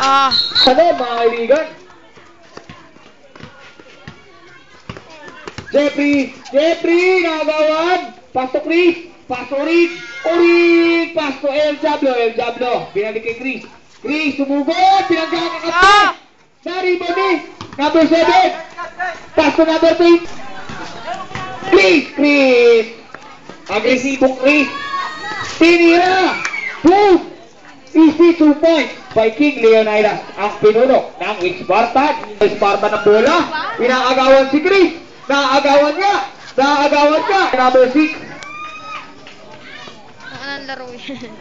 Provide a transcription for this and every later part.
Ano mga kaibigan? Jeffrey, nagawan. Pasok Chris, pasok Orig, pasok El Diablo. Pinalik kay Chris. Chris, sumugod, pinagkakakapit. Dari Boni, number 7. Pasok number 3. Chris. Agresibong Chris. Tinira. Boom. Easy 2 points by King Leonidas. Ang pinuno ng Spartan. Spartan ng bola. Inaagawan si Chris. Naagawan niya. Number 6. Anong laro yan?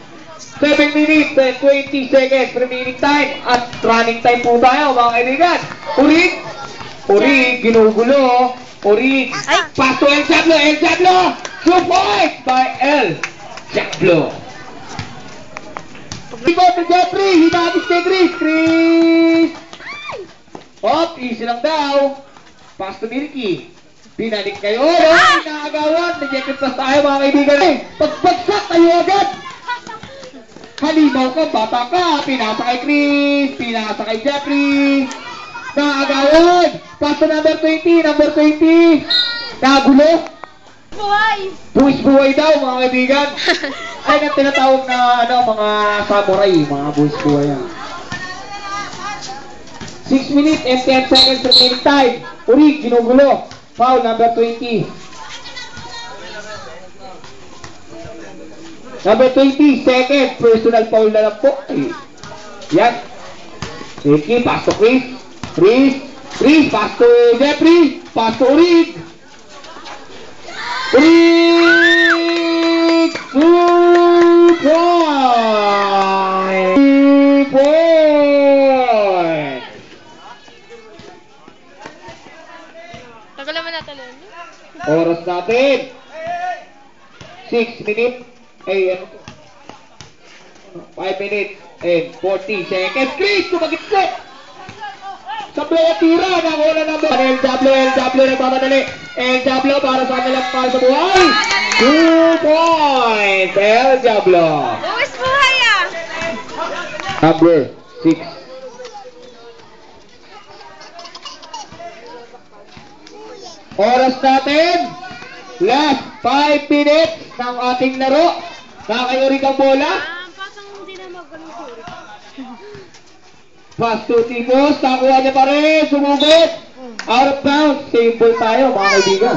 7 minutes and 20 seconds remaining time. At running time po tayo mga kaibigan. Urig, ginugulo. Urig. Paso El Diablo. 2 points by El Diablo. Ikaw si Jeffrey, hinagis kay Chris. Hop, easy lang daw. Pass to Milky. Binalik kayo. Inaagawan. Rejected pass tayo mga kaibigan. Pagbagsak tayo agad. Halimaw ka, bata ka. Pinasa kay Chris. Pinasa kay Jeffrey. Naagawan. Pass to number 20. Nagulo. Buhay daw mga kaibigan. Ay nang tinatawag na mga samurai, mga buhay yan. 6 minutes and 10 seconds remaining time. Urig, ginugulo. Foul number 20. Number 20 second, personal foul na lang po. Yan. Sige, pass to Chris, pass to Jeffrey, pass to Urig. Urig! 2 points! Tagal naman natin. Oras natin. 6 minutes. 5 minutes and 40 seconds. Chris, tumagitso! Sablay at tira. Nakuha na ba? El Diablo nagpapadali. El Diablo para sa kanilang para sa buhay. 2 points. El Diablo. Buwis buhay Number 6. Oras natin. Last 5 minutes ng ating laro. Nakakayurik ang bola. Pasang hindi na magaling. Pass to Timos, nakuha niya pa rin, sumugod. Out of bounds, save ball tayo mga kaibigan.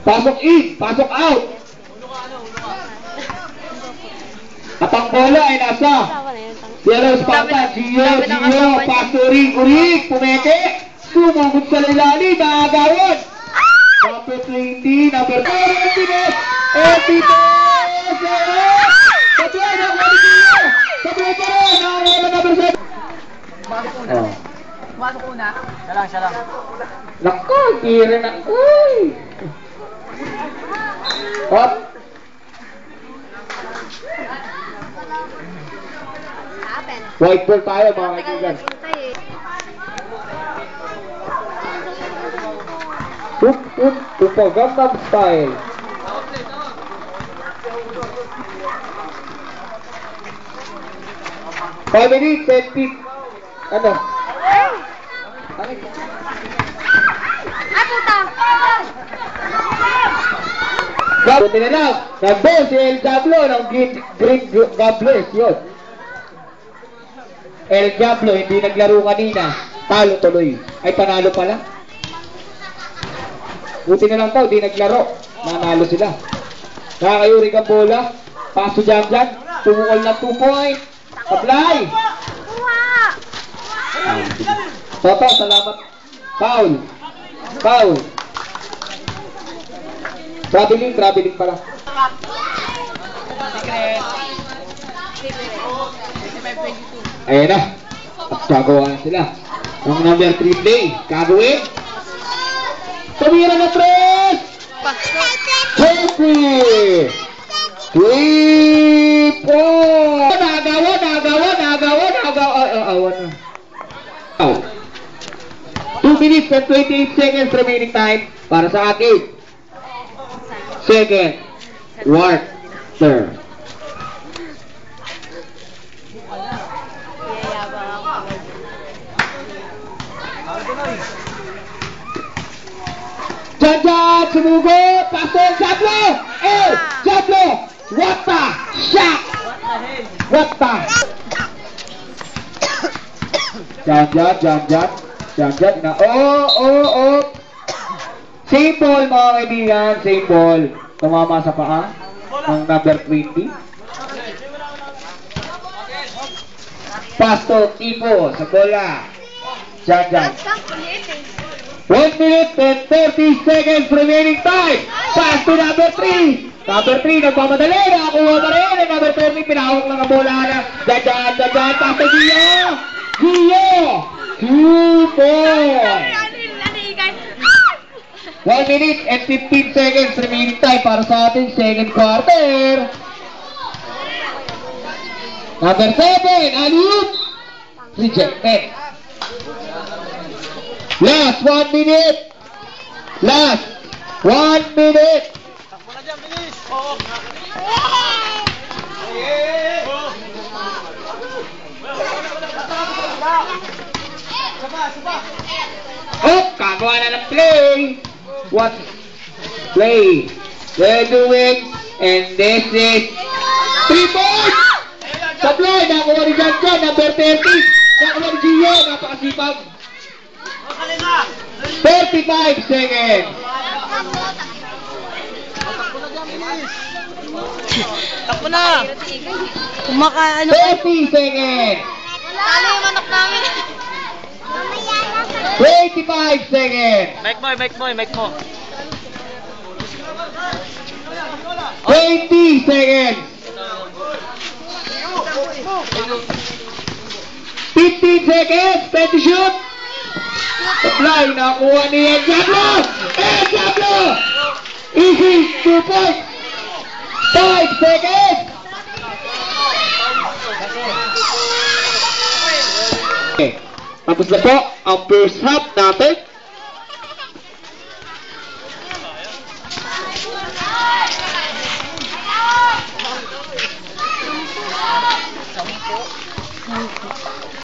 Pasok in, pasok out. At ang bola ay nasa Yellow Spartan, Gio, pass to Urig, pumeke. Sumugod sa ilalim, naagawad. Number 20, number 4, Epines! Sablay na ako ni Gio! Sablay pa rin! Nakawala number 7! Pumasok una. Siya lang. Naku, tira na. Uy! Hop! White ball tayo mga kaibigan. Gangnam Style. Five minutes, 10 feet. Ano? Buti na lang. Nag-ball si El Diablo ng Green Gables. Yun. El Diablo, hindi naglaro kanina. Talo tuloy. Ay, panalo pala. Buti na lang daw, di naglaro. Nanalo sila. Nakakayurik ang bola. Paso dyan. Tumukol na 2 points. Sablay! Toto, salamat. Foul. Traveling pala. Ayan na. At gagawa na sila. Ang number 3 play. Gagawin. Tumira na 3! Jeffrey! 3 points! Nagawa na. 2 minutes and 28 seconds remaining time para sa akin. second quarter. Janjan, sumugot, pasok, Jablo! Jablo! What the shot? What the? Janjan, na, Same ball, mga kaibigan, same ball. Tumama sa paa ng number 20. Pass to Tipo sa bola. Janjan. 1 minute and 30 seconds remaining time. Pass to number 3. Number 3, nagpamadali. Nakakuha pa rin. And number 30, pinahawak lang ang bola na. Janjan. Pass to Gio. 2 points. 1 minute and 15 seconds remaining time para sa ating second quarter. Number 7, alley-oop. Rejected. Last 1 minute. Last 1 minute. Oh, kagawa na ng play. What play they're doing, and this is 3 points. Sa play, nakuha ni Janjan, number 30. Nakuha ni Gio, napakasipag. 35 seconds. Takbo na! Kumakaano? 30 seconds. Talo yung manok namin. 25 seconds. Mic mo. 20 seconds. 15 seconds. 20 shoot. Supply, nakuha ni Jablo. Jablo. Easy, 2 points. 5 seconds. Okay. Tapos na po ang first half natin.